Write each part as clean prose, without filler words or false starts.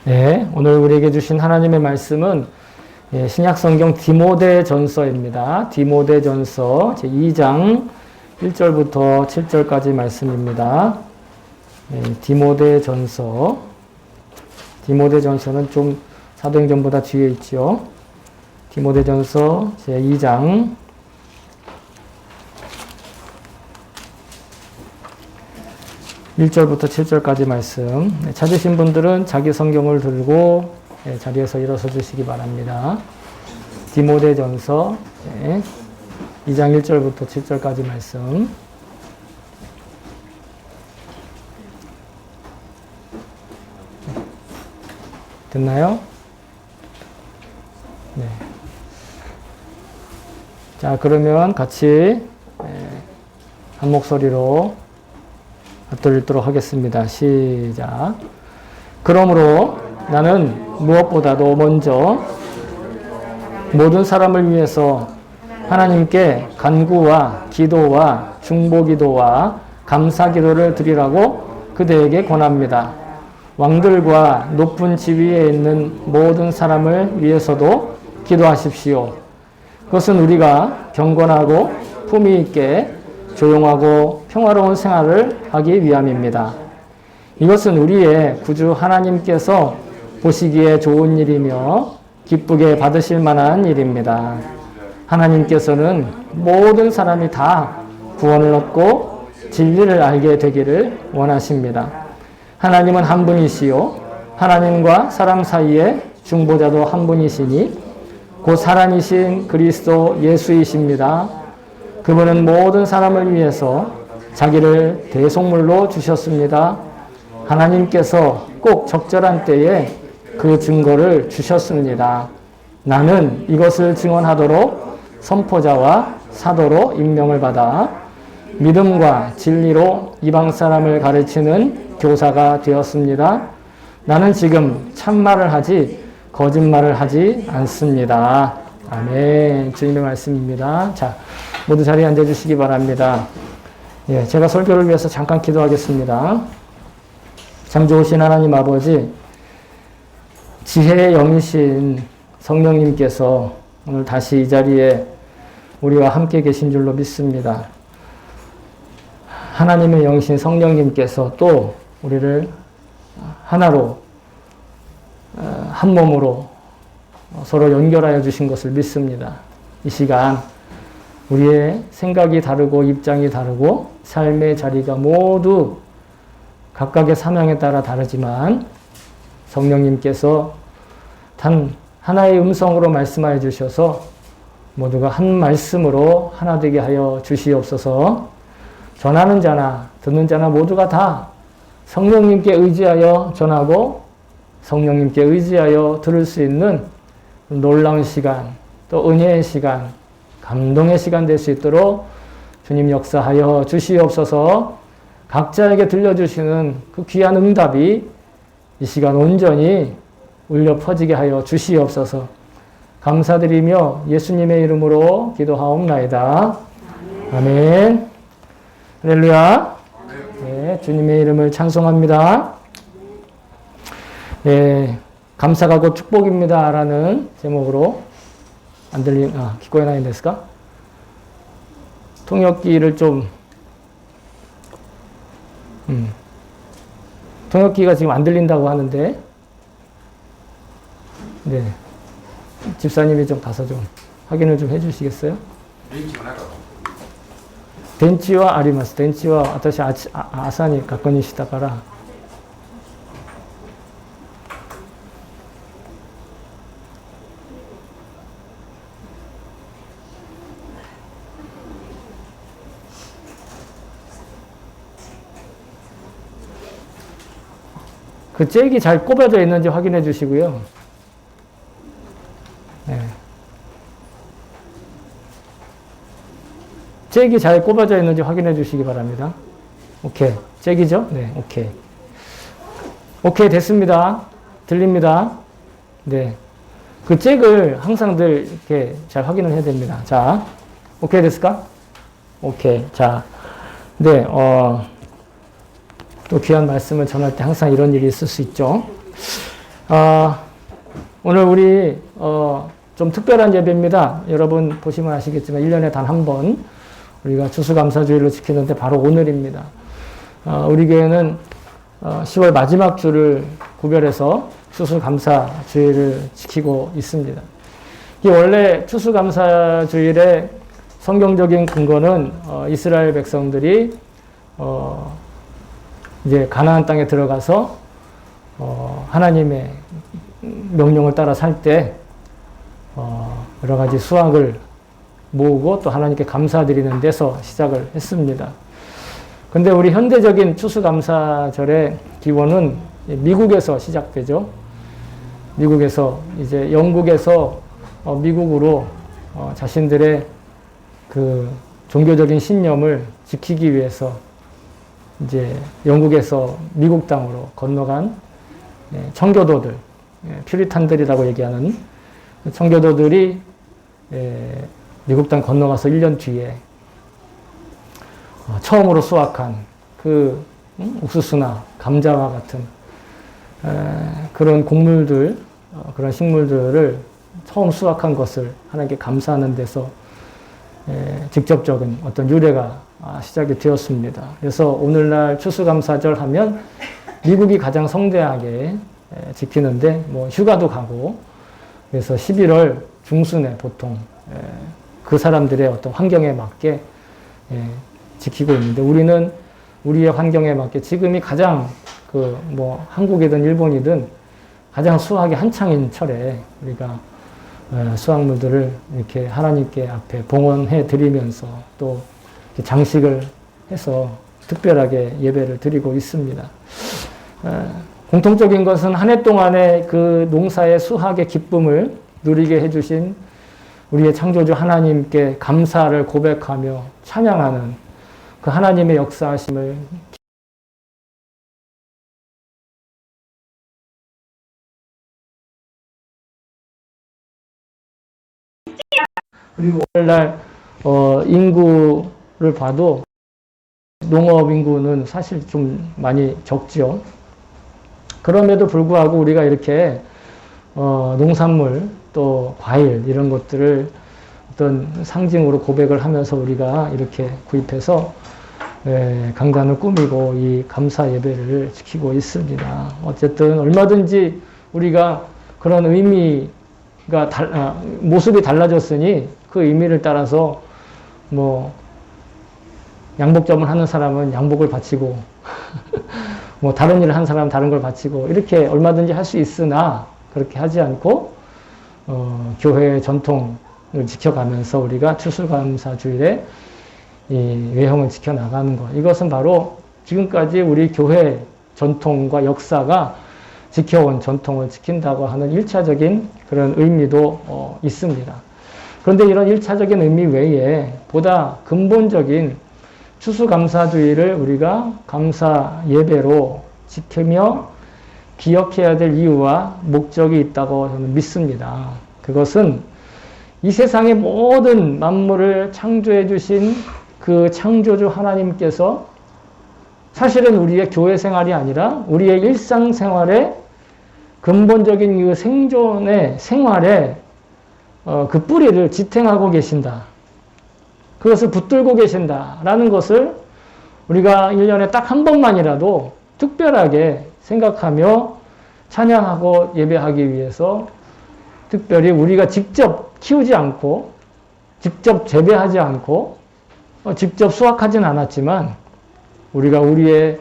네, 오늘 우리에게 주신 하나님의 말씀은 신약성경 디모데전서입니다. 디모데전서 제2장 1절부터 7절까지 말씀입니다. 디모데전서는 좀 사도행전보다 뒤에 있죠. 디모데전서 제2장 1절부터 7절까지 말씀. 찾으신 분들은 자기 성경을 들고 자리에서 일어서 주시기 바랍니다. 디모데전서 2장 1절부터 7절까지 말씀. 됐나요? 네. 자, 그러면 같이 한 목소리로 읽도록 하겠습니다. 시작. 그러므로 나는 무엇보다도 먼저 모든 사람을 위해서 하나님께 간구와 기도와 중보기도와 감사기도를 드리라고 그대에게 권합니다. 왕들과 높은 지위에 있는 모든 사람을 위해서도 기도하십시오. 그것은 우리가 경건하고 품위 있게 조용하고 평화로운 생활을 하기 위함입니다. 이것은 우리의 구주 하나님께서 보시기에 좋은 일이며 기쁘게 받으실 만한 일입니다. 하나님께서는 모든 사람이 다 구원을 얻고 진리를 알게 되기를 원하십니다. 하나님은 한 분이시요 하나님과 사람 사이에 중보자도 한 분이시니 곧 사람이신 그리스도 예수이십니다. 그분은 모든 사람을 위해서 자기를 대속물로 주셨습니다. 하나님께서 꼭 적절한 때에 그 증거를 주셨습니다. 나는 이것을 증언하도록 선포자와 사도로 임명을 받아 믿음과 진리로 이방 사람을 가르치는 교사가 되었습니다. 나는 지금 참말을 하지 거짓말을 하지 않습니다. 아멘. 주님의 말씀입니다. 자, 모두 자리에 앉아주시기 바랍니다. 제가 설교를 위해서 잠깐 기도하겠습니다. 참 좋으신 하나님 아버지, 지혜의 영이신 성령님께서 오늘 다시 이 자리에 우리와 함께 계신 줄로 믿습니다. 하나님의 영이신 성령님께서 또 우리를 하나로 한 몸으로 서로 연결하여 주신 것을 믿습니다. 이 시간 우리의 생각이 다르고 입장이 다르고 삶의 자리가 모두 각각의 사명에 따라 다르지만 성령님께서 단 하나의 음성으로 말씀하여 주셔서 모두가 한 말씀으로 하나 되게 하여 주시옵소서. 전하는 자나 듣는 자나 모두가 다 성령님께 의지하여 전하고 성령님께 의지하여 들을 수 있는 놀라운 시간, 또 은혜의 시간, 감동의 시간 될 수 있도록 주님 역사하여 주시옵소서. 각자에게 들려주시는 그 귀한 응답이 이 시간 온전히 울려 퍼지게 하여 주시옵소서. 감사드리며 예수님의 이름으로 기도하옵나이다. 아멘. 할렐루야. 네, 주님의 이름을 찬송합니다. 네, 감사가 곧 축복입니다. 라는 제목으로 안 들린, 기꺼이나인 데스까? 통역기를 좀, 통역기가 지금 안 들린다고 하는데, 네. 집사님이 좀 가서 좀 확인을 좀 해주시겠어요? 덴치와 아리마스. 덴치와 아타시 아사니 가까이시다가라. 그 잭이 잘 꼽아져 있는지 확인해 주시고요. 네. 잭이 잘 꼽아져 있는지 확인해 주시기 바랍니다. 오케이. 잭이죠? 네, 오케이. 오케이, 됐습니다. 들립니다. 네. 그 잭을 항상 늘 이렇게 잘 확인을 해야 됩니다. 자, 오케이 됐을까? 오케이. 자, 네, 또 귀한 말씀을 전할 때 항상 이런 일이 있을 수 있죠. 오늘 우리 좀 특별한 예배입니다. 여러분 보시면 아시겠지만 1년에 단 한 번 우리가 추수감사주일을 지키는데 바로 오늘입니다. 우리 교회는 10월 마지막 주를 구별해서 추수감사주일을 지키고 있습니다. 이 원래 추수감사주일의 성경적인 근거는 이스라엘 백성들이 이제 가나안 땅에 들어가서 하나님의 명령을 따라 살 때 여러 가지 수확을 모으고 또 하나님께 감사드리는 데서 시작을 했습니다. 근데 우리 현대적인 추수감사절의 기원은 미국에서 시작되죠. 미국에서 이제 영국에서 미국으로 자신들의 그 종교적인 신념을 지키기 위해서 이제 영국에서 미국 땅으로 건너간 청교도들, 퓨리탄들이라고 얘기하는 청교도들이 미국 땅 건너가서 1년 뒤에 처음으로 수확한 그 옥수수나 감자와 같은 그런 곡물들, 그런 식물들을 처음 수확한 것을 하나님께 감사하는 데서 직접적인 어떤 유래가 시작이 되었습니다. 그래서 오늘날 추수감사절 하면 미국이 가장 성대하게 지키는데 뭐 휴가도 가고 그래서 11월 중순에 보통 그 사람들의 어떤 환경에 맞게 지키고 있는데 우리는 우리의 환경에 맞게 지금이 가장 그 뭐 한국이든 일본이든 가장 수확이 한창인 철에 우리가 수확물들을 이렇게 하나님께 앞에 봉헌해 드리면서 또 장식을 해서 특별하게 예배를 드리고 있습니다. 공통적인 것은 한 해 동안의 그 농사의 수확의 기쁨을 누리게 해주신 우리의 창조주 하나님께 감사를 고백하며 찬양하는 그 하나님의 역사하심을 그리고 오늘날 인구를 봐도 농업 인구는 사실 좀 많이 적죠. 그럼에도 불구하고 우리가 이렇게 농산물 또 과일 이런 것들을 어떤 상징으로 고백을 하면서 우리가 이렇게 구입해서 강단을 꾸미고 이 감사 예배를 지키고 있습니다. 어쨌든 얼마든지 우리가 그런 의미가 모습이 달라졌으니 그 의미를 따라서 뭐 양복점을 하는 사람은 양복을 바치고 뭐 다른 일을 하는 사람은 다른 걸 바치고 이렇게 얼마든지 할 수 있으나 그렇게 하지 않고 교회의 전통을 지켜가면서 우리가 추수감사주일에 이 외형을 지켜나가는 것, 이것은 바로 지금까지 우리 교회 전통과 역사가 지켜온 전통을 지킨다고 하는 1차적인 그런 의미도 있습니다. 그런데 이런 1차적인 의미 외에 보다 근본적인 추수감사주일을 우리가 감사 예배로 지키며 기억해야 될 이유와 목적이 있다고 저는 믿습니다. 그것은 이 세상의 모든 만물을 창조해 주신 그 창조주 하나님께서 사실은 우리의 교회 생활이 아니라 우리의 일상생활의 근본적인 이 생존의 생활에 그 뿌리를 지탱하고 계신다. 그것을 붙들고 계신다라는 것을 우리가 1년에 딱 한 번만이라도 특별하게 생각하며 찬양하고 예배하기 위해서 특별히 우리가 직접 키우지 않고 직접 재배하지 않고 직접 수확하진 않았지만 우리가 우리의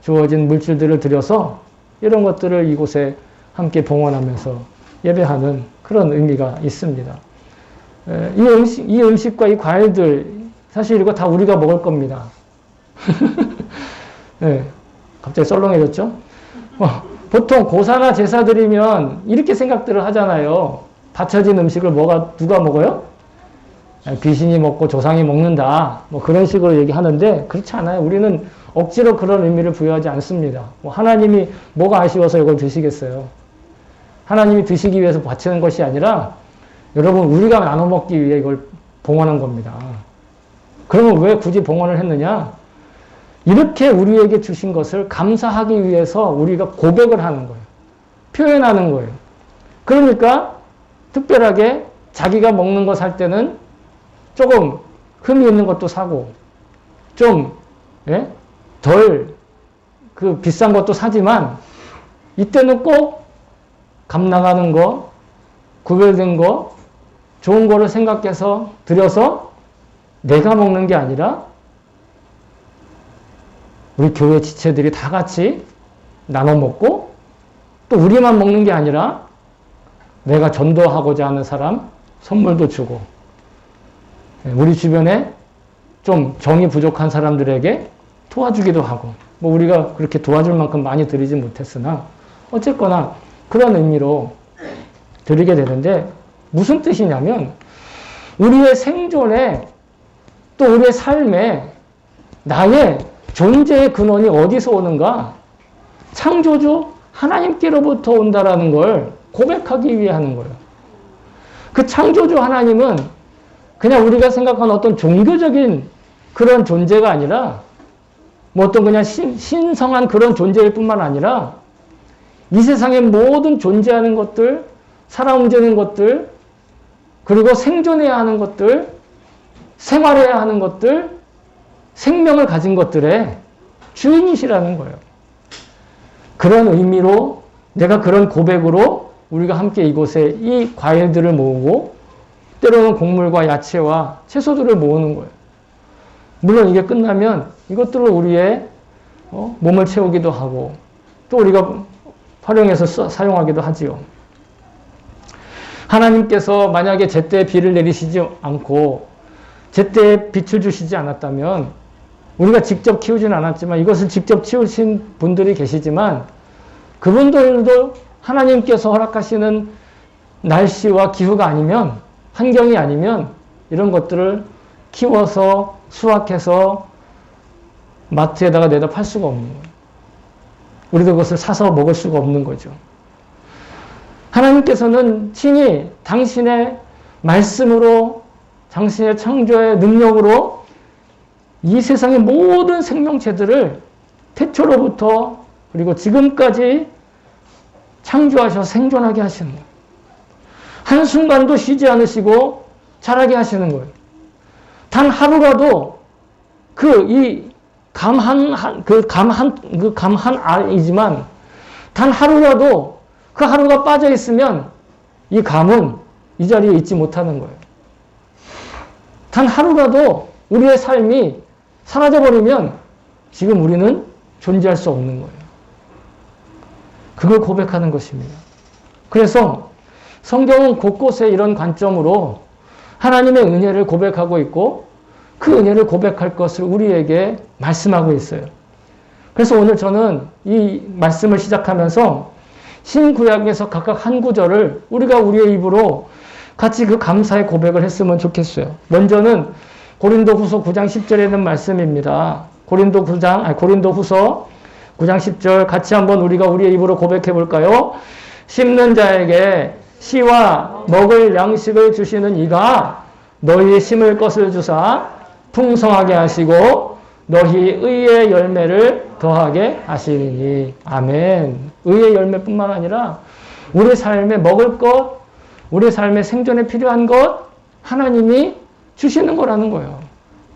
주어진 물질들을 들여서 이런 것들을 이곳에 함께 봉헌하면서 예배하는 그런 의미가 있습니다. 이 음식과 이 과일들 사실 이거 다 우리가 먹을 겁니다. 네, 갑자기 썰렁해졌죠? 보통 고사나 제사 드리면 이렇게 생각들을 하잖아요. 바쳐진 음식을 누가 먹어요? 귀신이 먹고 조상이 먹는다. 뭐 그런 식으로 얘기하는데 그렇지 않아요. 우리는 억지로 그런 의미를 부여하지 않습니다. 하나님이 뭐가 아쉬워서 이걸 드시겠어요? 하나님이 드시기 위해서 바치는 것이 아니라 여러분 우리가 나눠 먹기 위해 이걸 봉헌한 겁니다. 그러면 왜 굳이 봉헌을 했느냐? 이렇게 우리에게 주신 것을 감사하기 위해서 우리가 고백을 하는 거예요. 표현하는 거예요. 그러니까 특별하게 자기가 먹는 거 살 때는 조금 흠이 있는 것도 사고 좀 덜 그 비싼 것도 사지만 이때는 꼭 값 나가는 거, 구별된 거, 좋은 거를 생각해서 들여서 내가 먹는 게 아니라 우리 교회 지체들이 다 같이 나눠 먹고 또 우리만 먹는 게 아니라 내가 전도하고자 하는 사람 선물도 주고 우리 주변에 좀 정이 부족한 사람들에게 도와주기도 하고 뭐 우리가 그렇게 도와줄 만큼 많이 드리지 못했으나 어쨌거나 그런 의미로 드리게 되는데 무슨 뜻이냐면 우리의 생존에 또 우리의 삶에 나의 존재의 근원이 어디서 오는가? 창조주 하나님께로부터 온다라는 걸 고백하기 위해 하는 거예요. 그 창조주 하나님은 그냥 우리가 생각하는 어떤 종교적인 그런 존재가 아니라 뭐 어떤 그냥 신성한 그런 존재일 뿐만 아니라 이 세상의 모든 존재하는 것들, 살아 움직이는 것들, 그리고 생존해야 하는 것들, 생활해야 하는 것들, 생명을 가진 것들의 주인이시라는 거예요. 그런 의미로 내가 그런 고백으로 우리가 함께 이곳에 이 과일들을 모으고 때로는 곡물과 야채와 채소들을 모으는 거예요. 물론 이게 끝나면 이것들로 우리의 몸을 채우기도 하고 또 우리가 활용해서 사용하기도 하지요. 하나님께서 만약에 제때 비를 내리시지 않고 제때 빛을 주시지 않았다면 우리가 직접 키우진 않았지만 이것을 직접 키우신 분들이 계시지만 그분들도 하나님께서 허락하시는 날씨와 기후가 아니면 환경이 아니면 이런 것들을 키워서 수확해서 마트에다가 내다 팔 수가 없는 거예요. 우리도 그것을 사서 먹을 수가 없는 거죠. 하나님께서는 친히 당신의 말씀으로 당신의 창조의 능력으로 이 세상의 모든 생명체들을 태초로부터 그리고 지금까지 창조하셔서 생존하게 하시는 거예요. 한순간도 쉬지 않으시고 자라게 하시는 거예요. 단 하루라도 감 한 알이지만 단 하루라도 그 하루가 빠져 있으면 이 감은 이 자리에 있지 못하는 거예요. 단 하루라도 우리의 삶이 사라져버리면 지금 우리는 존재할 수 없는 거예요. 그걸 고백하는 것입니다. 그래서 성경은 곳곳에 이런 관점으로 하나님의 은혜를 고백하고 있고 그 은혜를 고백할 것을 우리에게 말씀하고 있어요. 그래서 오늘 저는 이 말씀을 시작하면서 신구약에서 각각 한 구절을 우리가 우리의 입으로 같이 그 감사의 고백을 했으면 좋겠어요. 먼저는 고린도후서 9장 10절에 있는 말씀입니다. 고린도후서 9장 10절 같이 한번 우리가 우리의 입으로 고백해 볼까요? 심는 자에게 씨와 먹을 양식을 주시는 이가 너희 심을 것을 주사 풍성하게 하시고 너희 의의 열매를 더하게 하시리니. 아멘. 의의 열매뿐만 아니라 우리 삶에 먹을 것, 우리 삶의 생존에 필요한 것 하나님이 주시는 거라는 거예요.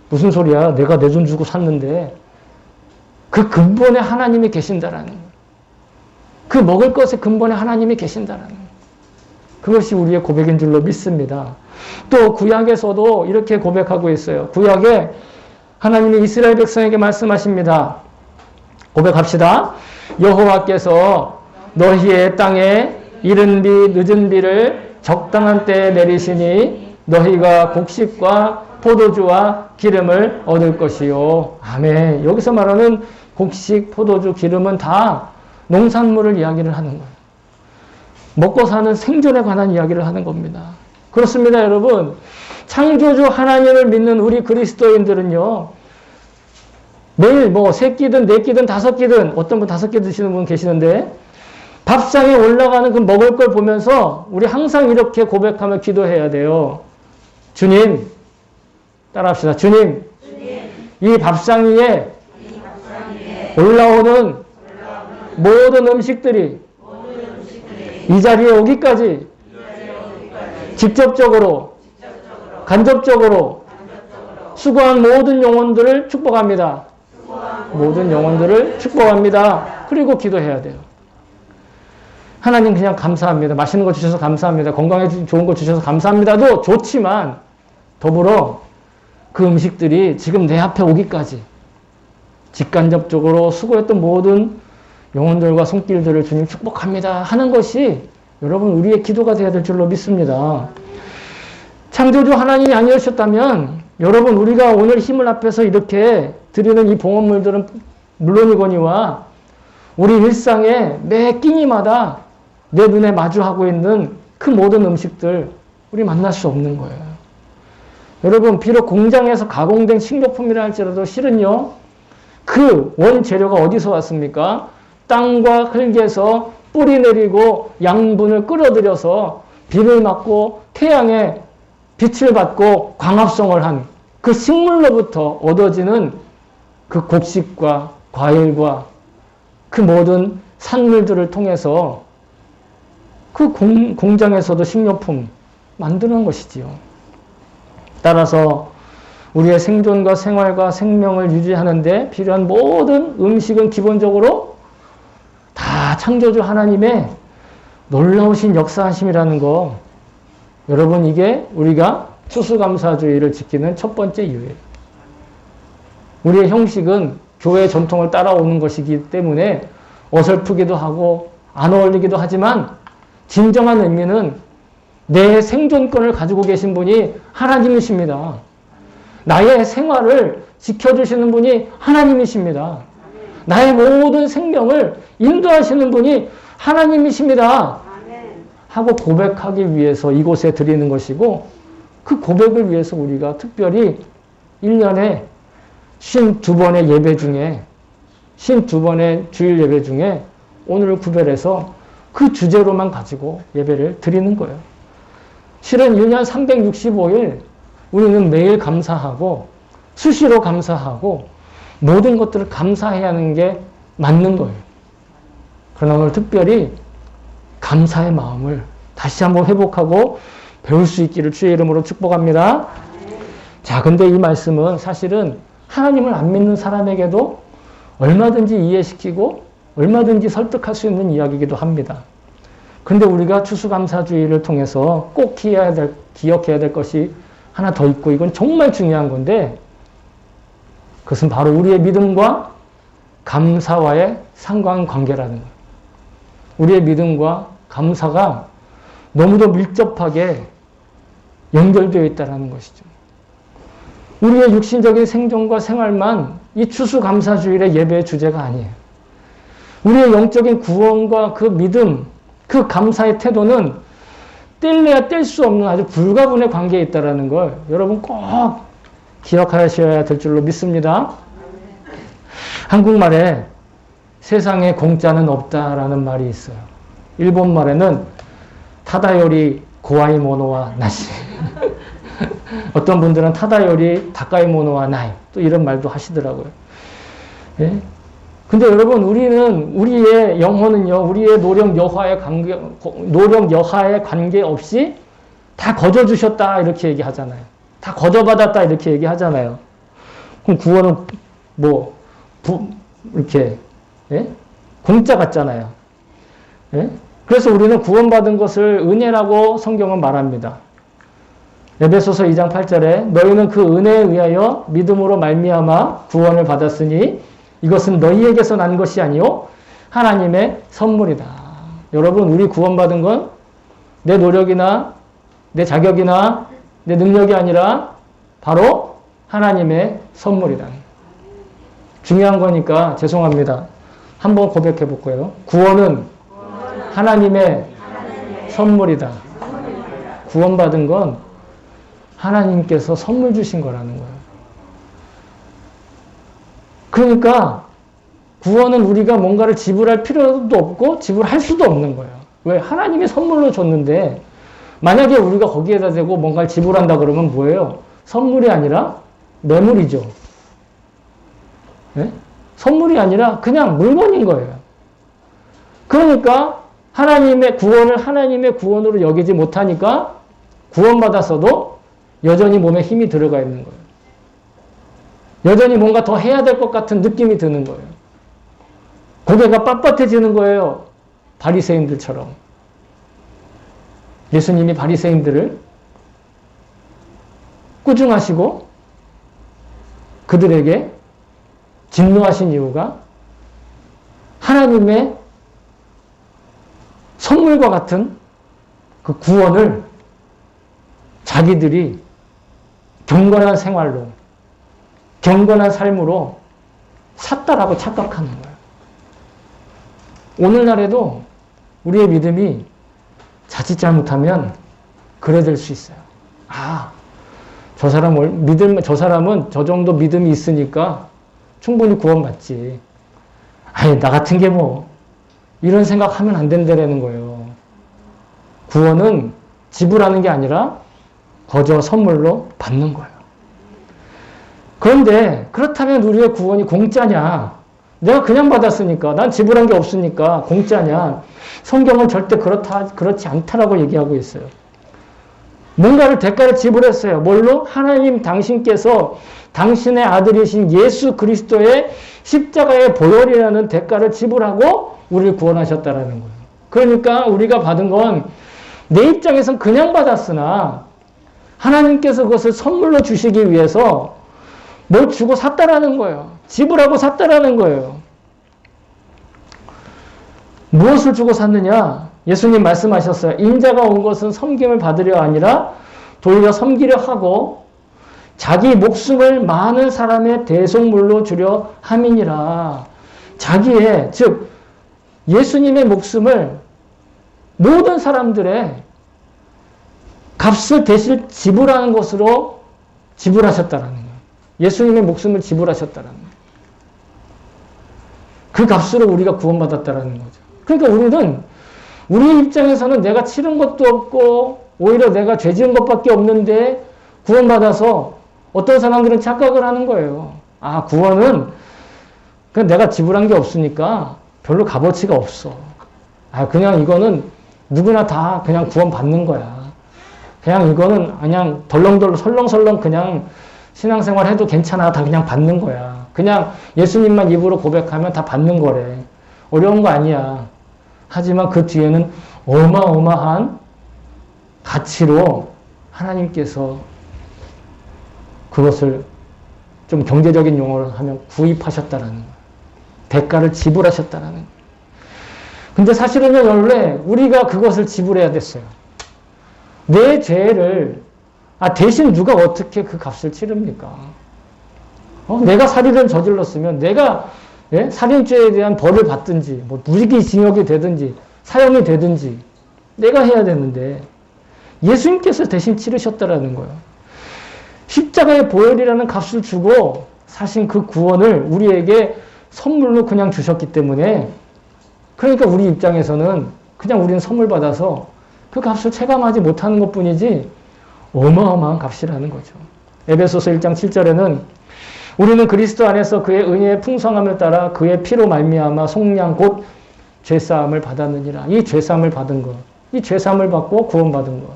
무슨 소리야? 내가 내 돈 주고 샀는데 그 근본에 하나님이 계신다라는 거예요. 그 먹을 것의 근본에 하나님이 계신다라는 거예요. 그것이 우리의 고백인 줄로 믿습니다. 또 구약에서도 이렇게 고백하고 있어요. 구약에 하나님이 이스라엘 백성에게 말씀하십니다. 고백합시다. 여호와께서 너희의 땅에 이른 비 늦은 비를 적당한 때에 내리시니 너희가 곡식과 포도주와 기름을 얻을 것이요. 아멘. 여기서 말하는 곡식, 포도주, 기름은 다 농산물을 이야기를 하는 거예요. 먹고 사는 생존에 관한 이야기를 하는 겁니다. 그렇습니다, 여러분. 창조주 하나님을 믿는 우리 그리스도인들은요, 매일 뭐 3끼든 4끼든 5끼든 어떤 분 5끼 드시는 분 계시는데 밥상에 올라가는 그 먹을 걸 보면서 우리 항상 이렇게 고백하며 기도해야 돼요. 주님, 따라합시다. 주님, 이 밥상 위에 올라오는 모든 음식들이 이 자리에 오기까지 직접적으로, 간접적으로 수고한 모든 영혼들을 축복합니다. 모든 영혼들을 축복합니다. 그리고 기도해야 돼요. 하나님 그냥 감사합니다. 맛있는 거 주셔서 감사합니다. 건강에 좋은 거 주셔서 감사합니다도 좋지만 더불어 그 음식들이 지금 내 앞에 오기까지 직간접적으로 수고했던 모든 영혼들과 손길들을 주님 축복합니다 하는 것이 여러분 우리의 기도가 되어야 될 줄로 믿습니다. 창조주 하나님이 아니었다면 여러분 우리가 오늘 힘을 앞에서 이렇게 드리는 이 봉헌물들은 물론이거니와 우리 일상의 매 끼니마다 내 눈에 마주하고 있는 그 모든 음식들 우리 만날 수 없는 거예요. 여러분 비록 공장에서 가공된 식료품이라 할지라도 실은요 그 원재료가 어디서 왔습니까? 땅과 흙에서 뿌리 내리고 양분을 끌어들여서 비를 맞고 태양의 빛을 받고 광합성을 한 그 식물로부터 얻어지는 그 곡식과 과일과 그 모든 산물들을 통해서 그 공장에서도 식료품 만드는 것이지요. 따라서 우리의 생존과 생활과 생명을 유지하는 데 필요한 모든 음식은 기본적으로 다 창조주 하나님의 놀라우신 역사하심이라는 거 여러분 이게 우리가 추수감사주의를 지키는 첫 번째 이유예요. 우리의 형식은 교회 전통을 따라오는 것이기 때문에 어설프기도 하고 안 어울리기도 하지만 진정한 의미는 내 생존권을 가지고 계신 분이 하나님이십니다. 나의 생활을 지켜주시는 분이 하나님이십니다. 나의 모든 생명을 인도하시는 분이 하나님이십니다. 하고 고백하기 위해서 이곳에 드리는 것이고 그 고백을 위해서 우리가 특별히 1년에 52번의 예배 중에 52번의 주일 예배 중에 오늘을 구별해서 그 주제로만 가지고 예배를 드리는 거예요. 실은 1년 365일 우리는 매일 감사하고 수시로 감사하고 모든 것들을 감사해야 하는 게 맞는 거예요. 그러나 오늘 특별히 감사의 마음을 다시 한번 회복하고 배울 수 있기를 주의 이름으로 축복합니다. 자, 근데 이 말씀은 사실은 하나님을 안 믿는 사람에게도 얼마든지 이해시키고 얼마든지 설득할 수 있는 이야기이기도 합니다. 그런데 우리가 추수감사주의를 통해서 꼭 기억해야 될 것이 하나 더 있고 이건 정말 중요한 건데 그것은 바로 우리의 믿음과 감사와의 상관관계라는 거예요. 우리의 믿음과 감사가 너무도 밀접하게 연결되어 있다는 것이죠. 우리의 육신적인 생존과 생활만 이 추수감사주일의 예배의 주제가 아니에요. 우리의 영적인 구원과 그 믿음, 그 감사의 태도는 뗄래야 뗄 수 없는 아주 불가분의 관계에 있다는 걸 여러분 꼭 기억하셔야 될 줄로 믿습니다. 한국말에 세상에 공짜는 없다라는 말이 있어요. 일본말에는 타다요리 고아이모노와 나시. 어떤 분들은 타다요리 다카이모노와 나이. 또 이런 말도 하시더라고요. 예? 근데 여러분, 우리의 영혼은요, 우리의 노력 여하에 관계없이 다 거저주셨다, 이렇게 얘기하잖아요. 다 거저받았다, 이렇게 얘기하잖아요. 그럼 구원은 이렇게, 예? 공짜 같잖아요. 예? 그래서 우리는 구원받은 것을 은혜라고 성경은 말합니다. 에베소서 2장 8절에 너희는 그 은혜에 의하여 믿음으로 말미암아 구원을 받았으니 이것은 너희에게서 난 것이 아니요 하나님의 선물이다. 여러분, 우리 구원받은 건 내 노력이나 내 자격이나 내 능력이 아니라 바로 하나님의 선물이다. 중요한 거니까 죄송합니다. 한번 고백해 볼 거예요. 구원은 하나님의 선물이다. 구원받은 건 하나님께서 선물 주신 거라는 거예요. 그러니까 구원은 우리가 뭔가를 지불할 필요도 없고 지불할 수도 없는 거예요. 왜? 하나님이 선물로 줬는데 만약에 우리가 거기에다 대고 뭔가를 지불한다 그러면 뭐예요? 선물이 아니라 매물이죠. 네? 선물이 아니라 그냥 물건인 거예요. 그러니까 하나님의 구원을 하나님의 구원으로 여기지 못하니까 구원받았어도 여전히 몸에 힘이 들어가 있는 거예요. 여전히 뭔가 더 해야 될 것 같은 느낌이 드는 거예요. 고개가 빳빳해지는 거예요. 바리새인들처럼. 예수님이 바리새인들을 꾸중하시고 그들에게 진노하신 이유가 하나님의 선물과 같은 그 구원을 자기들이 경건한 생활로, 경건한 삶으로 샀다라고 착각하는 거예요. 오늘날에도 우리의 믿음이 자칫 잘못하면 그래 될 수 있어요. 아, 저 사람은 저 정도 믿음이 있으니까 충분히 구원받지. 아니, 나 같은 게 뭐, 이런 생각하면 안 된다라는 거예요. 구원은 지불하는 게 아니라 거저 선물로 받는 거예요. 그런데 그렇다면 우리의 구원이 공짜냐? 내가 그냥 받았으니까, 난 지불한 게 없으니까 공짜냐? 성경은 절대 그렇지 않다라고 얘기하고 있어요. 뭔가를 대가를 지불했어요. 뭘로? 하나님 당신께서 당신의 아들이신 예수 그리스도의 십자가의 보혈이라는 대가를 지불하고 우리를 구원하셨다라는 거예요. 그러니까 우리가 받은 건 내 입장에선 그냥 받았으나 하나님께서 그것을 선물로 주시기 위해서 뭘 주고 샀다라는 거예요. 지불하고 샀다라는 거예요. 무엇을 주고 샀느냐? 예수님 말씀하셨어요. 인자가 온 것은 섬김을 받으려 아니라 도리어 섬기려 하고 자기 목숨을 많은 사람의 대속물로 주려 함이니라. 자기의, 즉 예수님의 목숨을 모든 사람들의 값을 대신 지불하는 것으로 지불하셨다는 거예요. 예수님의 목숨을 지불하셨다는 거예요. 그 값으로 우리가 구원받았다는 거죠. 그러니까 우리는 우리 입장에서는 내가 치른 것도 없고 오히려 내가 죄 지은 것밖에 없는데 구원받아서 어떤 사람들은 착각을 하는 거예요. 아, 구원은 그냥 내가 지불한 게 없으니까 별로 값어치가 없어. 아, 그냥 이거는 누구나 다 그냥 구원받는 거야. 그냥 이거는 그냥 덜렁덜렁 설렁설렁 그냥 신앙생활 해도 괜찮아. 다 그냥 받는 거야. 그냥 예수님만 입으로 고백하면 다 받는 거래. 어려운 거 아니야. 하지만 그 뒤에는 어마어마한 가치로 하나님께서 그것을 좀 경제적인 용어를 하면 구입하셨다는 거예요. 대가를 지불하셨다는 거예요. 근데 사실은요, 원래 우리가 그것을 지불해야 됐어요. 내 죄를, 대신 누가 어떻게 그 값을 치릅니까? 내가 살인을 저질렀으면 내가 살인죄에 대한 벌을 받든지, 뭐 무기징역이 되든지, 사형이 되든지, 내가 해야 되는데, 예수님께서 대신 치르셨다라는 거예요. 십자가의 보혈이라는 값을 주고 사신 그 구원을 우리에게 선물로 그냥 주셨기 때문에, 그러니까 우리 입장에서는 그냥 우리는 선물 받아서 그 값을 체감하지 못하는 것 뿐이지 어마어마한 값이라는 거죠. 에베소서 1장 7절에는 우리는 그리스도 안에서 그의 은혜의 풍성함을 따라 그의 피로 말미암아 속량 곧 죄사함을 받았느니라. 이 죄사함을 받은 것, 이 죄사함을 받고 구원받은 것.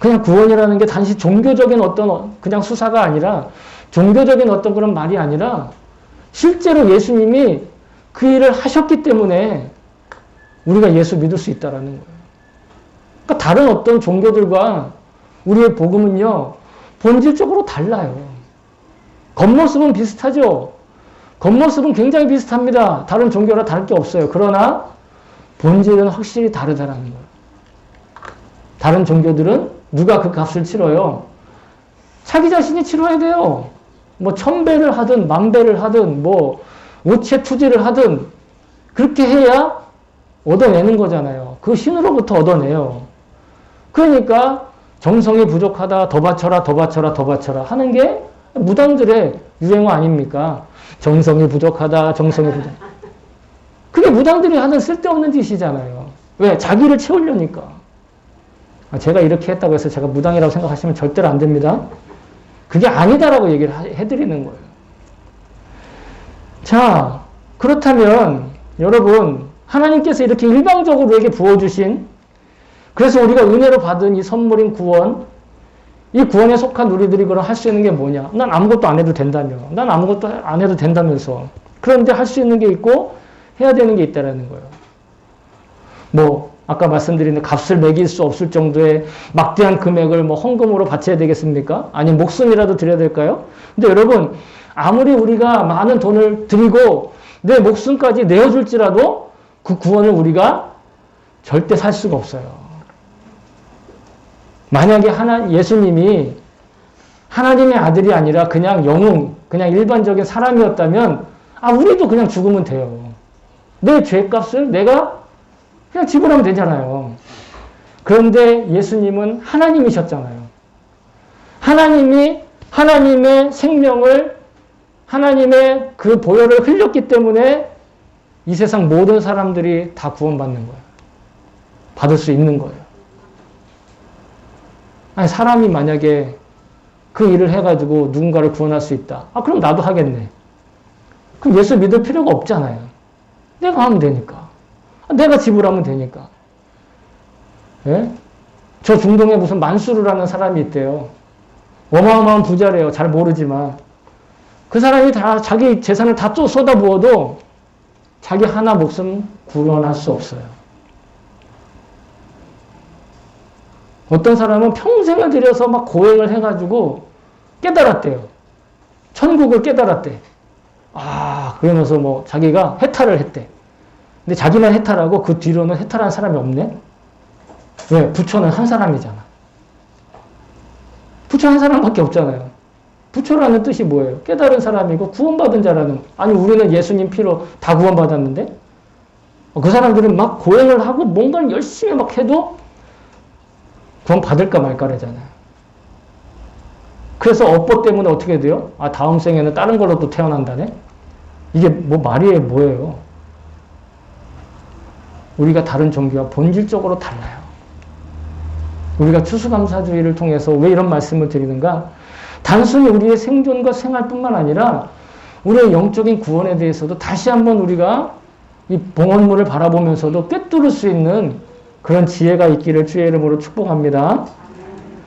그냥 구원이라는 게 단지 종교적인 어떤 그냥 수사가 아니라, 종교적인 어떤 그런 말이 아니라 실제로 예수님이 그 일을 하셨기 때문에 우리가 예수 믿을 수 있다라는 거예요. 그러니까 다른 어떤 종교들과 우리의 복음은요, 본질적으로 달라요. 겉모습은 비슷하죠. 겉모습은 굉장히 비슷합니다. 다른 종교랑 다를 게 없어요. 그러나 본질은 확실히 다르다는 거예요. 다른 종교들은 누가 그 값을 치러요? 자기 자신이 치러야 돼요. 뭐 1000배를 하든 10,000배를 하든 뭐 우체 투지를 하든 그렇게 해야 얻어내는 거잖아요. 그 신으로부터 얻어내요. 그러니까 정성이 부족하다, 더 바쳐라, 더 바쳐라, 더 바쳐라 하는 게 무당들의 유행어 아닙니까? 정성이 부족하다, 정성이 부족. 그게 무당들이 하는 쓸데없는 짓이잖아요. 왜? 자기를 채우려니까. 제가 이렇게 했다고 해서 제가 무당이라고 생각하시면 절대로 안 됩니다. 그게 아니다라고 얘기를 해드리는 거예요. 자, 그렇다면 여러분, 하나님께서 이렇게 일방적으로 우리에게 부어주신, 그래서 우리가 은혜로 받은 이 선물인 구원, 이 구원에 속한 우리들이 그럼 할 수 있는 게 뭐냐? 난 아무것도 안 해도 된다며. 난 아무것도 안 해도 된다면서. 그런데 할 수 있는 게 있고 해야 되는 게 있다라는 거예요. 뭐 아까 말씀드린 값을 매길 수 없을 정도의 막대한 금액을 뭐 헌금으로 바쳐야 되겠습니까? 아니면 목숨이라도 드려야 될까요? 근데 여러분, 아무리 우리가 많은 돈을 드리고 내 목숨까지 내어줄지라도 그 구원을 우리가 절대 살 수가 없어요. 만약에 예수님이 하나님의 아들이 아니라 그냥 영웅, 그냥 일반적인 사람이었다면, 우리도 그냥 죽으면 돼요. 내 죄값을 내가 그냥 지불하면 되잖아요. 그런데 예수님은 하나님이셨잖아요. 하나님이 하나님의 생명을, 하나님의 그 보혈을 흘렸기 때문에 이 세상 모든 사람들이 다 구원받는 거예요. 받을 수 있는 거예요. 아니, 사람이 만약에 그 일을 해가지고 누군가를 구원할 수 있다. 그럼 나도 하겠네. 그럼 예수 믿을 필요가 없잖아요. 내가 하면 되니까. 내가 지불하면 되니까. 예? 저 중동에 무슨 만수르라는 사람이 있대요. 어마어마한 부자래요. 잘 모르지만. 그 사람이 다 자기 재산을 다 쏟아부어도 자기 하나 목숨 구원할 수 없어요. 어떤 사람은 평생을 들여서 막 고행을 해가지고 깨달았대요. 천국을 깨달았대. 그러면서 뭐 자기가 해탈을 했대. 근데 자기만 해탈하고 그 뒤로는 해탈한 사람이 없네? 왜? 부처는 한 사람이잖아. 부처 한 사람밖에 없잖아요. 부처라는 뜻이 뭐예요? 깨달은 사람이고 구원받은 자라는. 아니, 우리는 예수님 피로 다 구원받았는데? 그 사람들은 막 고행을 하고 뭔가를 열심히 막 해도 구원 받을까 말까라잖아요. 그래서 업보 때문에 어떻게 돼요? 다음 생에는 다른 걸로 또 태어난다네? 이게 뭐 말이에요, 뭐예요? 우리가 다른 종교와 본질적으로 달라요. 우리가 추수감사주의를 통해서 왜 이런 말씀을 드리는가? 단순히 우리의 생존과 생활뿐만 아니라 우리의 영적인 구원에 대해서도 다시 한번 우리가 이 봉헌물을 바라보면서도 꿰뚫을 수 있는 그런 지혜가 있기를 주의 이름으로 축복합니다.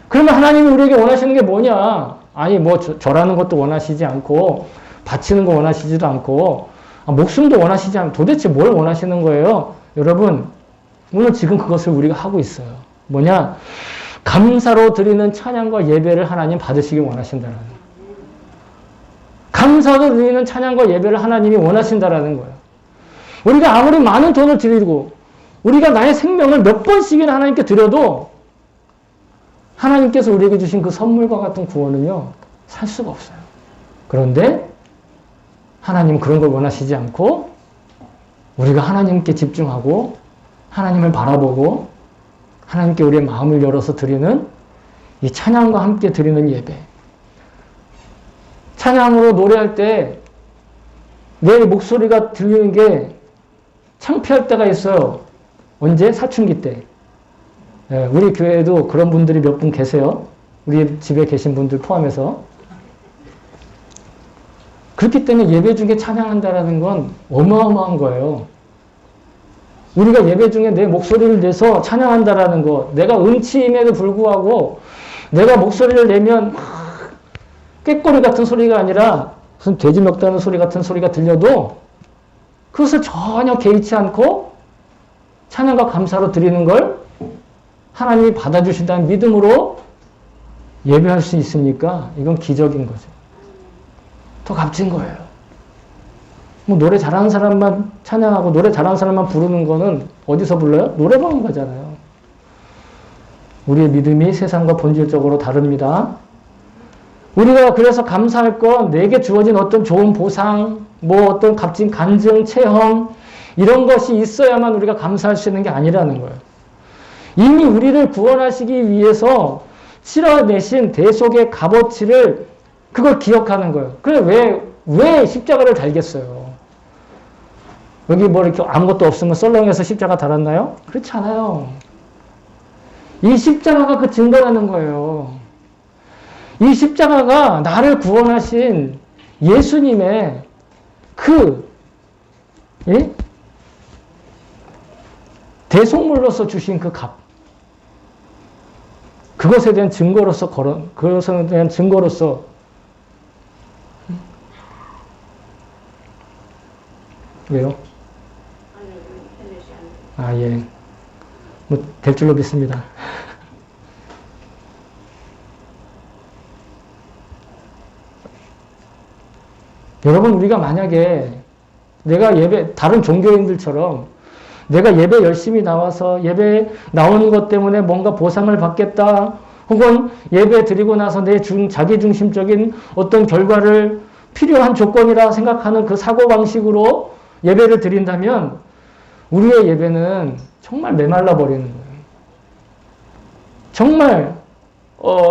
그러면 하나님이 우리에게 원하시는 게 뭐냐? 아니, 뭐 절하는 것도 원하시지 않고 바치는 거 원하시지도 않고 목숨도 원하시지 않고 도대체 뭘 원하시는 거예요? 여러분, 오늘 지금 그것을 우리가 하고 있어요. 뭐냐? 감사로 드리는 찬양과 예배를 하나님 받으시기 원하신다는 거예요. 감사로 드리는 찬양과 예배를 하나님이 원하신다라는 거예요. 우리가 아무리 많은 돈을 드리고 우리가 나의 생명을 몇 번씩이나 하나님께 드려도 하나님께서 우리에게 주신 그 선물과 같은 구원은요, 살 수가 없어요. 그런데 하나님은 그런 걸 원하시지 않고 우리가 하나님께 집중하고 하나님을 바라보고 하나님께 우리의 마음을 열어서 드리는 이 찬양과 함께 드리는 예배. 찬양으로 노래할 때 내 목소리가 들리는 게 창피할 때가 있어요. 언제? 사춘기 때. 우리 교회에도 그런 분들이 몇 분 계세요. 우리 집에 계신 분들 포함해서. 그렇기 때문에 예배 중에 찬양한다라는 건 어마어마한 거예요. 우리가 예배 중에 내 목소리를 내서 찬양한다라는 거, 내가 음치임에도 불구하고 내가 목소리를 내면 꾀꼬리 같은 소리가 아니라 무슨 돼지 먹다는 소리 같은 소리가 들려도 그것을 전혀 개의치 않고 찬양과 감사로 드리는 걸 하나님이 받아주신다는 믿음으로 예배할 수 있으니까 이건 기적인 거죠. 더 값진 거예요. 뭐 노래 잘하는 사람만 찬양하고 노래 잘하는 사람만 부르는 거는 어디서 불러요? 노래방에 가잖아요. 우리의 믿음이 세상과 본질적으로 다릅니다. 우리가 그래서 감사할 건 내게 주어진 어떤 좋은 보상, 뭐 어떤 값진 간증, 체험 이런 것이 있어야만 우리가 감사할 수 있는 게 아니라는 거예요. 이미 우리를 구원하시기 위해서 치러내신 대속의 값어치를 그걸 기억하는 거예요. 그래 왜 십자가를 달겠어요? 여기 뭐 이렇게 아무것도 없으면 썰렁해서 십자가 달았나요? 그렇지 않아요. 이 십자가가 그 증거라는 거예요. 이 십자가가 나를 구원하신 예수님의 대속물로서 주신 그 값. 그것에 대한 증거로서 그것에 대한 증거로서 왜요? 아, 예. 뭐, 될 줄로 믿습니다. 여러분, 우리가 만약에 내가 다른 종교인들처럼 내가 예배 열심히 나와서 예배 나오는 것 때문에 뭔가 보상을 받겠다, 혹은 예배 드리고 나서 자기중심적인 어떤 결과를 필요한 조건이라 생각하는 그 사고방식으로 예배를 드린다면 우리의 예배는 정말 메말라 버리는 거예요. 정말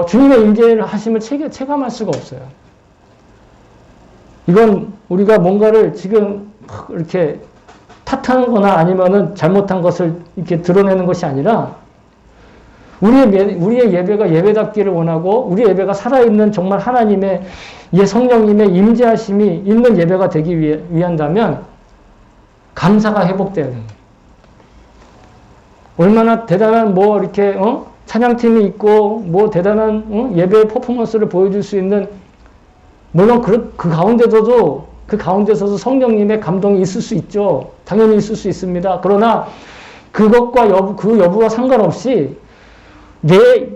주님의 임재를 하심을 체감할 수가 없어요. 이건 우리가 뭔가를 지금 이렇게 탓하는 거나 아니면은 잘못한 것을 이렇게 드러내는 것이 아니라 우리의 예배가 예배답기를 원하고 우리의 예배가 살아있는 정말 하나님의 성령님의 임재하심이 있는 예배가 되기 위한다면 감사가 회복돼야 됩니다. 얼마나 대단한 이렇게 찬양팀이 있고 대단한 예배 퍼포먼스를 보여줄 수 있는, 물론 그 가운데서도 성령님의 감동이 있을 수 있죠. 당연히 있을 수 있습니다. 그러나 그것과 그 여부와 상관없이 내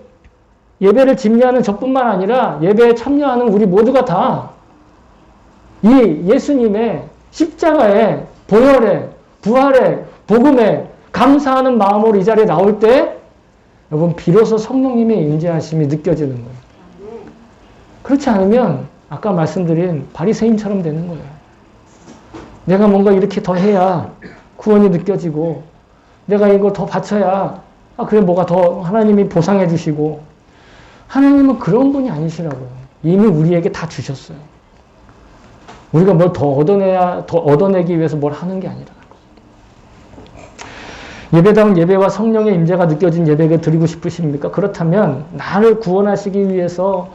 예배를 집례하는 저뿐만 아니라 예배에 참여하는 우리 모두가 다 이 예수님의 십자가의 보혈에, 부활에, 복음에 감사하는 마음으로 이 자리에 나올 때 여러분 비로소 성령님의 임재하심이 느껴지는 거예요. 그렇지 않으면 아까 말씀드린 바리새인처럼 되는 거예요. 내가 뭔가 이렇게 더 해야 구원이 느껴지고 내가 이거 더 바쳐야 그래 뭐가 더 하나님이 보상해 주시고, 하나님은 그런 분이 아니시라고요. 이미 우리에게 다 주셨어요. 우리가 뭘 더 얻어내기 위해서 뭘 하는 게 아니라. 예배다운 예배와 성령의 임재가 느껴진 예배를 드리고 싶으십니까? 그렇다면 나를 구원하시기 위해서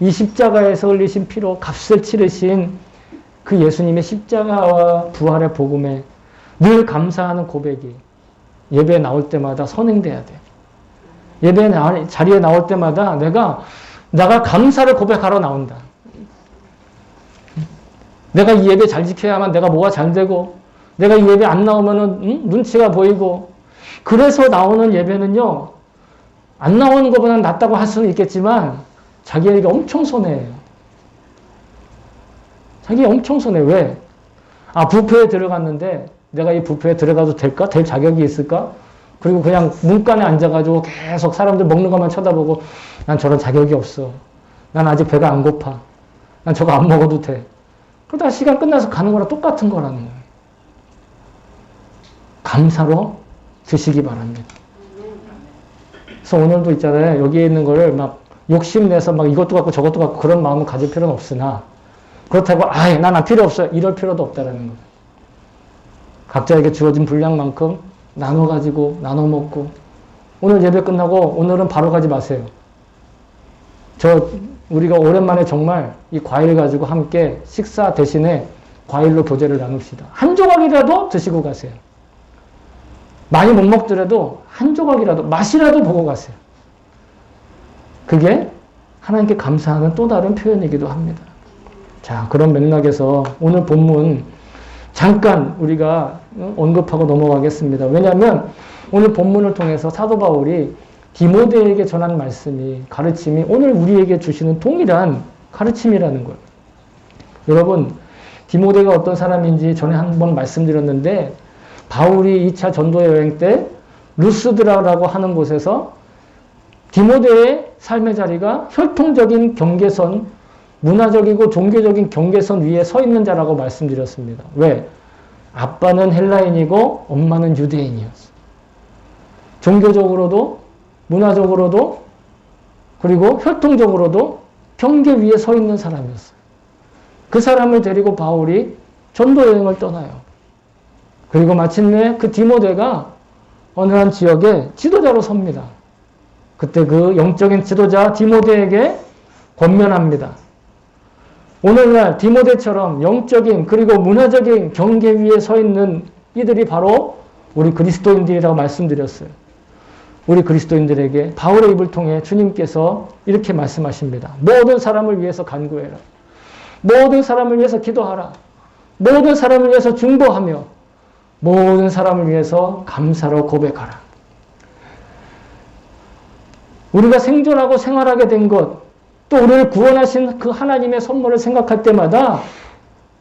이 십자가에서 흘리신 피로 값을 치르신 그 예수님의 십자가와 부활의 복음에 늘 감사하는 고백이 예배에 나올 때마다 선행돼야 돼. 예배 자리에 나올 때마다 내가 감사를 고백하러 나온다. 내가 이 예배 잘 지켜야만 내가 뭐가 잘 되고, 내가 이 예배 안 나오면은 눈치가 보이고, 그래서 나오는 예배는요, 안 나오는 것보다는 낫다고 할 수는 있겠지만 자기에게 엄청 손해예요. 자기 엄청 손해. 왜? 뷔페에 들어갔는데 내가 이 뷔페에 들어가도 될까? 될 자격이 있을까? 그리고 그냥 문간에 앉아가지고 계속 사람들 먹는 것만 쳐다보고 난 저런 자격이 없어. 난 아직 배가 안 고파. 난 저거 안 먹어도 돼. 그러다가 시간 끝나서 가는 거랑 똑같은 거라는 거예요. 감사로 드시기 바랍니다. 그래서 오늘도 있잖아요. 여기에 있는 거를 막 욕심내서 막 이것도 갖고 저것도 갖고 그런 마음을 가질 필요는 없으나, 그렇다고 난 필요 없어요. 이럴 필요도 없다라는 거예요. 각자에게 주어진 분량만큼 나눠가지고 나눠 먹고, 오늘 예배 끝나고 오늘은 바로 가지 마세요. 우리가 오랜만에 정말 이 과일 가지고 함께 식사 대신에 과일로 교제를 나눕시다. 한 조각이라도 드시고 가세요. 많이 못 먹더라도 한 조각이라도 맛이라도 보고 가세요. 그게 하나님께 감사하는 또 다른 표현이기도 합니다. 자, 그런 맥락에서 오늘 본문 잠깐 우리가 언급하고 넘어가겠습니다. 왜냐하면 오늘 본문을 통해서 사도 바울이 디모데에게 전한 말씀이, 가르침이 오늘 우리에게 주시는 동일한 가르침이라는 거예요. 여러분, 디모데가 어떤 사람인지 전에 한번 말씀드렸는데, 바울이 2차 전도 여행 때 루스드라라고 하는 곳에서 디모데의 삶의 자리가 혈통적인 경계선, 문화적이고 종교적인 경계선 위에 서 있는 자라고 말씀드렸습니다. 왜? 아빠는 헬라인이고 엄마는 유대인이었어. 종교적으로도 문화적으로도 그리고 혈통적으로도 경계 위에 서 있는 사람이었어요. 그 사람을 데리고 바울이 전도 여행을 떠나요. 그리고 마침내 그 디모데가 어느 한 지역에 지도자로 섭니다. 그때 그 영적인 지도자 디모데에게 권면합니다. 오늘날 디모데처럼 영적인 그리고 문화적인 경계 위에 서 있는 이들이 바로 우리 그리스도인들이라고 말씀드렸어요. 우리 그리스도인들에게 바울의 입을 통해 주님께서 이렇게 말씀하십니다. 모든 사람을 위해서 간구해라. 모든 사람을 위해서 기도하라. 모든 사람을 위해서 중보하며 모든 사람을 위해서 감사로 고백하라. 우리가 생존하고 생활하게 된 것, 또 우리를 구원하신 그 하나님의 선물을 생각할 때마다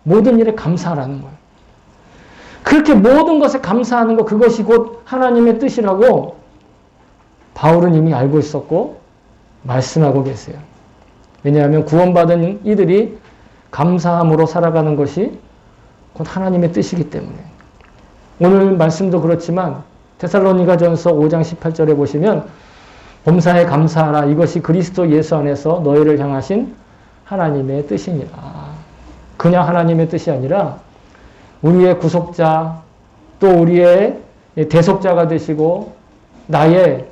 모든 일에 감사하라는 거예요. 그렇게 모든 것에 감사하는 것, 그것이 곧 하나님의 뜻이라고 바울은 이미 알고 있었고 말씀하고 계세요. 왜냐하면 구원받은 이들이 감사함으로 살아가는 것이 곧 하나님의 뜻이기 때문에. 오늘 말씀도 그렇지만 데살로니가전서 5장 18절에 보시면 범사에 감사하라. 이것이 그리스도 예수 안에서 너희를 향하신 하나님의 뜻이니라. 그냥 하나님의 뜻이 아니라 우리의 구속자 또 우리의 대속자가 되시고 나의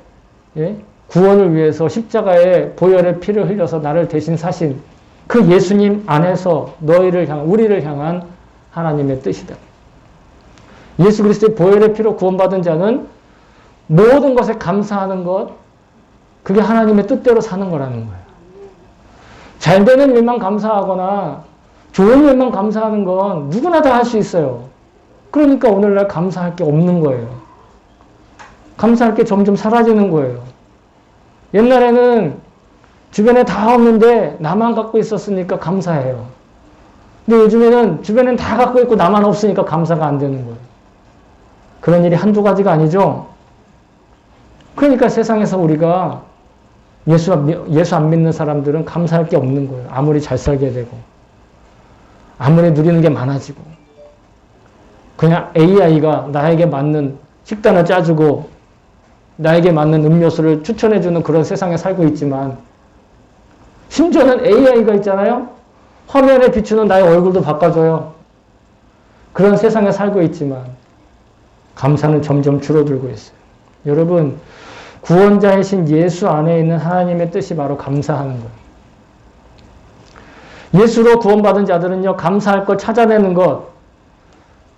구원을 위해서 십자가에 보혈의 피를 흘려서 나를 대신 사신 그 예수님 안에서 너희를 향한 우리를 향한 하나님의 뜻이다. 예수 그리스도의 보혈의 피로 구원받은 자는 모든 것에 감사하는 것, 그게 하나님의 뜻대로 사는 거라는 거예요. 잘 되는 일만 감사하거나 좋은 일만 감사하는 건 누구나 다 할 수 있어요. 그러니까 오늘날 감사할 게 없는 거예요. 감사할 게 점점 사라지는 거예요. 옛날에는 주변에 다 없는데 나만 갖고 있었으니까 감사해요. 근데 요즘에는 주변엔 다 갖고 있고 나만 없으니까 감사가 안 되는 거예요. 그런 일이 한두 가지가 아니죠. 그러니까 세상에서 우리가 예수 안 믿는 사람들은 감사할 게 없는 거예요. 아무리 잘 살게 되고 아무리 누리는 게 많아지고 그냥 AI가 나에게 맞는 식단을 짜주고 나에게 맞는 음료수를 추천해주는 그런 세상에 살고 있지만 심지어는 AI가 있잖아요. 화면에 비추는 나의 얼굴도 바꿔줘요. 그런 세상에 살고 있지만 감사는 점점 줄어들고 있어요. 여러분, 구원자이신 예수 안에 있는 하나님의 뜻이 바로 감사하는 거예요. 예수로 구원받은 자들은요, 감사할 걸 찾아내는 것.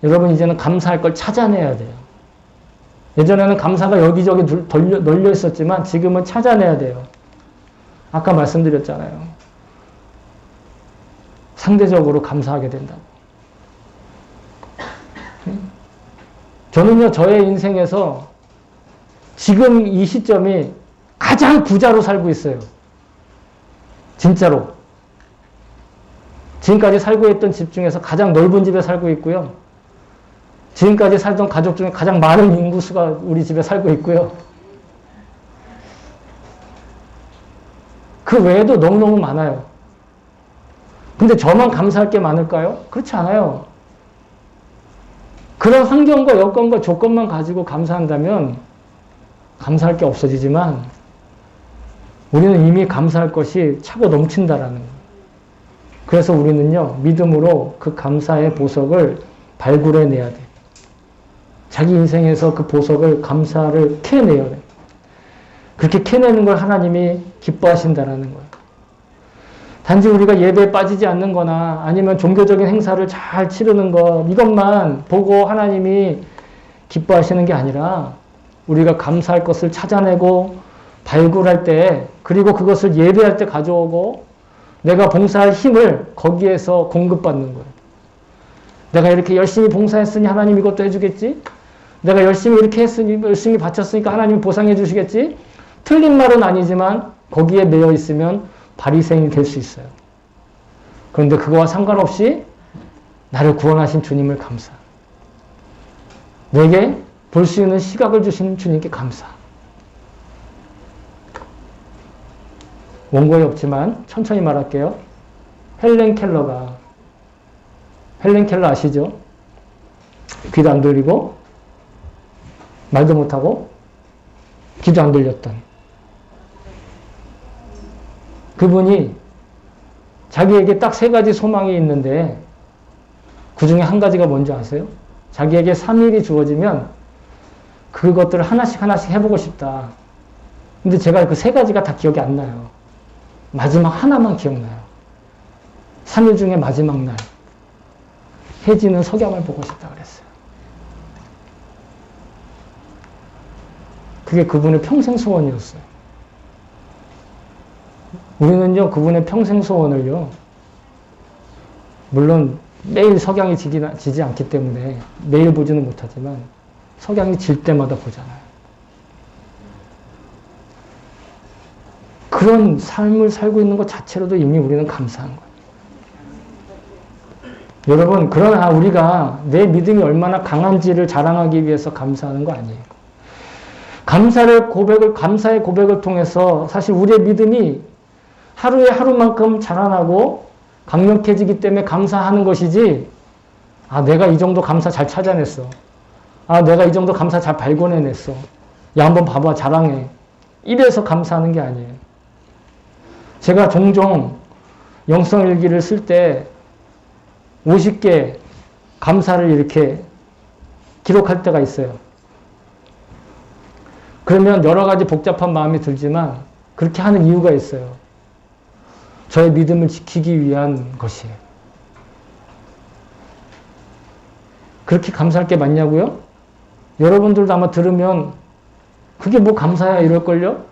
여러분, 이제는 감사할 걸 찾아내야 돼요. 예전에는 감사가 여기저기 널려 있었지만 지금은 찾아내야 돼요. 아까 말씀드렸잖아요. 상대적으로 감사하게 된다고. 저는요, 저의 인생에서 지금 이 시점이 가장 부자로 살고 있어요. 진짜로. 지금까지 살고 있던 집 중에서 가장 넓은 집에 살고 있고요. 지금까지 살던 가족 중에 가장 많은 인구수가 우리 집에 살고 있고요. 그 외에도 너무너무 많아요. 근데 저만 감사할 게 많을까요? 그렇지 않아요. 그런 환경과 여건과 조건만 가지고 감사한다면 감사할 게 없어지지만 우리는 이미 감사할 것이 차고 넘친다라는 거예요. 그래서 우리는요, 믿음으로 그 감사의 보석을 발굴해내야 돼요. 자기 인생에서 그 보석을, 감사를 캐내야 돼요. 그렇게 캐내는 걸 하나님이 기뻐하신다라는 거예요. 단지 우리가 예배에 빠지지 않는 거나 아니면 종교적인 행사를 잘 치르는 것, 이것만 보고 하나님이 기뻐하시는 게 아니라 우리가 감사할 것을 찾아내고 발굴할 때, 그리고 그것을 예배할 때 가져오고 내가 봉사할 힘을 거기에서 공급받는 거예요. 내가 이렇게 열심히 봉사했으니 하나님 이것도 해주겠지? 내가 열심히 이렇게 했으니, 열심히 바쳤으니까 하나님 보상해 주시겠지? 틀린 말은 아니지만 거기에 매여 있으면 바리새인이 될 수 있어요. 그런데 그거와 상관없이 나를 구원하신 주님을 감사. 내게 볼 수 있는 시각을 주신 주님께 감사. 원고에 없지만 천천히 말할게요. 헬렌 켈러 아시죠? 귀도 안 들리고 말도 못하고 귀도 안 들렸던 그분이 자기에게 딱 3가지 소망이 있는데 그 중에 한 가지가 뭔지 아세요? 자기에게 3일이 주어지면 그것들을 하나씩 해보고 싶다. 근데 제가 그 3가지가 다 기억이 안 나요. 마지막 하나만 기억나요. 3일 중에 마지막 날 해지는 석양을 보고 싶다 그랬어요. 그게 그분의 평생 소원이었어요. 우리는요, 그분의 평생 소원을요, 물론 매일 석양이 지지 않기 때문에 매일 보지는 못하지만 석양이 질 때마다 보잖아요. 그런 삶을 살고 있는 것 자체로도 이미 우리는 감사한 거예요. 여러분, 그러나 우리가 내 믿음이 얼마나 강한지를 자랑하기 위해서 감사하는 거 아니에요. 감사의 고백을 통해서 사실 우리의 믿음이 하루에 하루만큼 자라나고 강력해지기 때문에 감사하는 것이지, 아, 내가 이 정도 감사 잘 찾아냈어. 아, 내가 이 정도 감사 잘 발견해냈어. 야, 한번 봐봐, 자랑해. 이래서 감사하는 게 아니에요. 제가 종종 영성일기를 쓸 때 50개 감사를 이렇게 기록할 때가 있어요. 그러면 여러 가지 복잡한 마음이 들지만 그렇게 하는 이유가 있어요. 저의 믿음을 지키기 위한 것이에요. 그렇게 감사할 게 맞냐고요? 여러분들도 아마 들으면 그게 뭐 감사야 이럴걸요?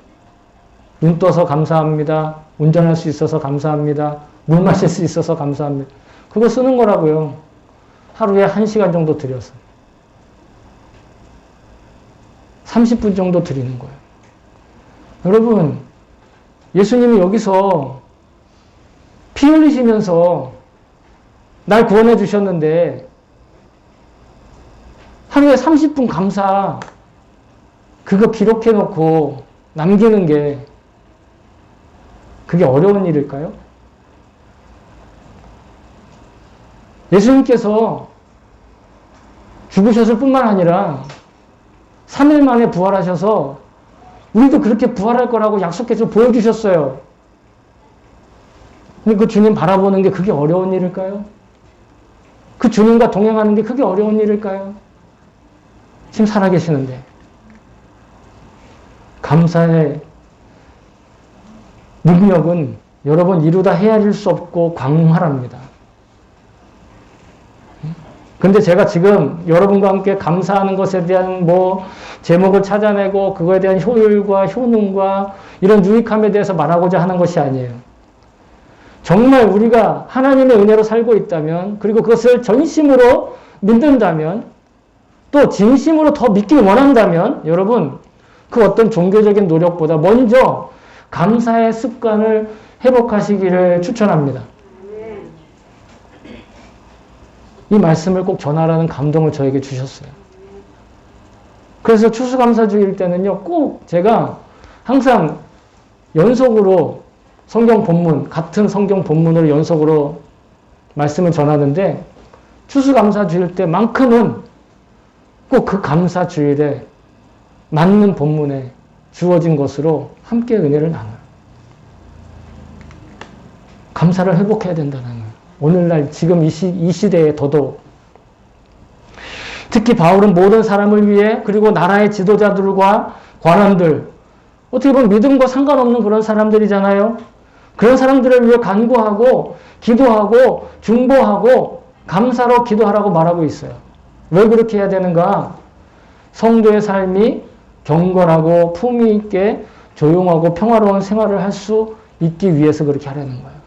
눈 떠서 감사합니다. 운전할 수 있어서 감사합니다. 물 마실 수 있어서 감사합니다. 그거 쓰는 거라고요. 하루에 1시간 정도 들여서. 30분 정도 드리는 거예요. 여러분, 예수님이 여기서 피 흘리시면서 날 구원해 주셨는데 하루에 30분 감사 그거 기록해 놓고 남기는 게 그게 어려운 일일까요? 예수님께서 죽으셨을 뿐만 아니라 3일 만에 부활하셔서 우리도 그렇게 부활할 거라고 약속해서 보여주셨어요. 근데 그 주님 바라보는 게 그게 어려운 일일까요? 그 주님과 동행하는 게 그게 어려운 일일까요? 지금 살아계시는데. 감사의 능력은 여러분 이루다 헤아릴 수 없고 광활합니다. 근데 제가 지금 여러분과 함께 감사하는 것에 대한 제목을 찾아내고 그거에 대한 효율과 효능과 이런 유익함에 대해서 말하고자 하는 것이 아니에요. 정말 우리가 하나님의 은혜로 살고 있다면, 그리고 그것을 전심으로 믿는다면, 또 진심으로 더 믿길 원한다면, 여러분, 그 어떤 종교적인 노력보다 먼저 감사의 습관을 회복하시기를 추천합니다. 이 말씀을 꼭 전하라는 감동을 저에게 주셨어요. 그래서 추수감사주일 때는요, 꼭 제가 항상 연속으로 성경 본문, 같은 성경 본문으로 연속으로 말씀을 전하는데, 추수감사주일 때만큼은 꼭 그 감사주일에 맞는 본문에 주어진 것으로 함께 은혜를 나눠요. 감사를 회복해야 된다는 거예요. 오늘날 지금 이 시대에 더더욱. 특히 바울은 모든 사람을 위해, 그리고 나라의 지도자들과 관원들, 어떻게 보면 믿음과 상관없는 그런 사람들이잖아요. 그런 사람들을 위해 간구하고 기도하고 중보하고 감사로 기도하라고 말하고 있어요. 왜 그렇게 해야 되는가? 성도의 삶이 경건하고 품위 있게 조용하고 평화로운 생활을 할 수 있기 위해서 그렇게 하려는 거예요.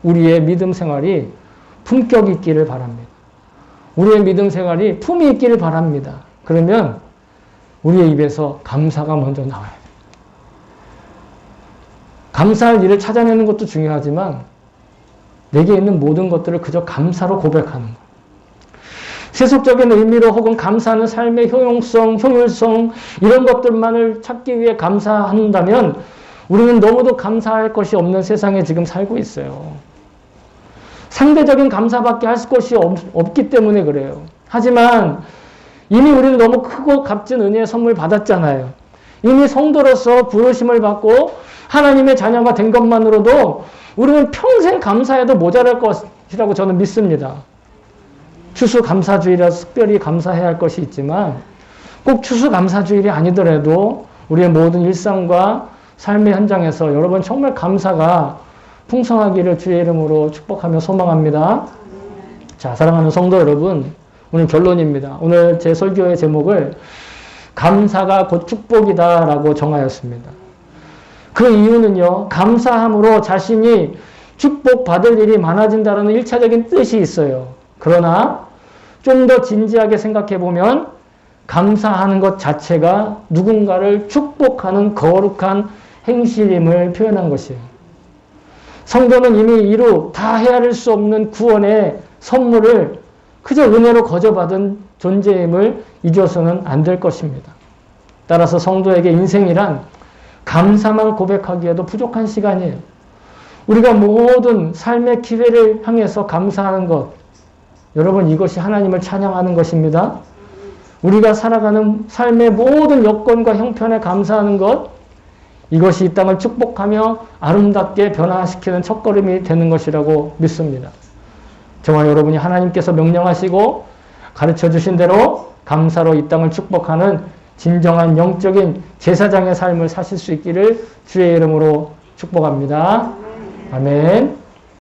우리의 믿음 생활이 품격 있기를 바랍니다. 우리의 믿음 생활이 품위 있기를 바랍니다. 그러면 우리의 입에서 감사가 먼저 나와야 돼요. 감사할 일을 찾아내는 것도 중요하지만 내게 있는 모든 것들을 그저 감사로 고백하는 것. 세속적인 의미로 혹은 감사하는 삶의 효용성, 효율성 이런 것들만을 찾기 위해 감사한다면 우리는 너무도 감사할 것이 없는 세상에 지금 살고 있어요. 상대적인 감사밖에 할 것이 없기 때문에 그래요. 하지만 이미 우리는 너무 크고 값진 은혜의 선물 받았잖아요. 이미 성도로서 부르심을 받고 하나님의 자녀가 된 것만으로도 우리는 평생 감사해도 모자랄 것이라고 저는 믿습니다. 추수감사주일이라서 특별히 감사해야 할 것이 있지만 꼭 추수감사주일이 아니더라도 우리의 모든 일상과 삶의 현장에서 여러분 정말 감사가 풍성하기를 주의 이름으로 축복하며 소망합니다. 자, 사랑하는 성도 여러분, 오늘 결론입니다. 오늘 제 설교의 제목을 감사가 곧 축복이다라고 정하였습니다. 그 이유는요, 감사함으로 자신이 축복받을 일이 많아진다는 일차적인 뜻이 있어요. 그러나 좀 더 진지하게 생각해 보면 감사하는 것 자체가 누군가를 축복하는 거룩한 행실임을 표현한 것이에요. 성도는 이미 이루 다 헤아릴 수 없는 구원의 선물을 그저 은혜로 거저받은 존재임을 잊어서는 안 될 것입니다. 따라서 성도에게 인생이란 감사만 고백하기에도 부족한 시간이에요. 우리가 모든 삶의 기회를 향해서 감사하는 것, 여러분 이것이 하나님을 찬양하는 것입니다. 우리가 살아가는 삶의 모든 여건과 형편에 감사하는 것, 이것이 이 땅을 축복하며 아름답게 변화시키는 첫걸음이 되는 것이라고 믿습니다. 저와 여러분이 하나님께서 명령하시고 가르쳐 주신 대로 감사로 이 땅을 축복하는 진정한 영적인 제사장의 삶을 사실 수 있기를 주의 이름으로 축복합니다. 아멘.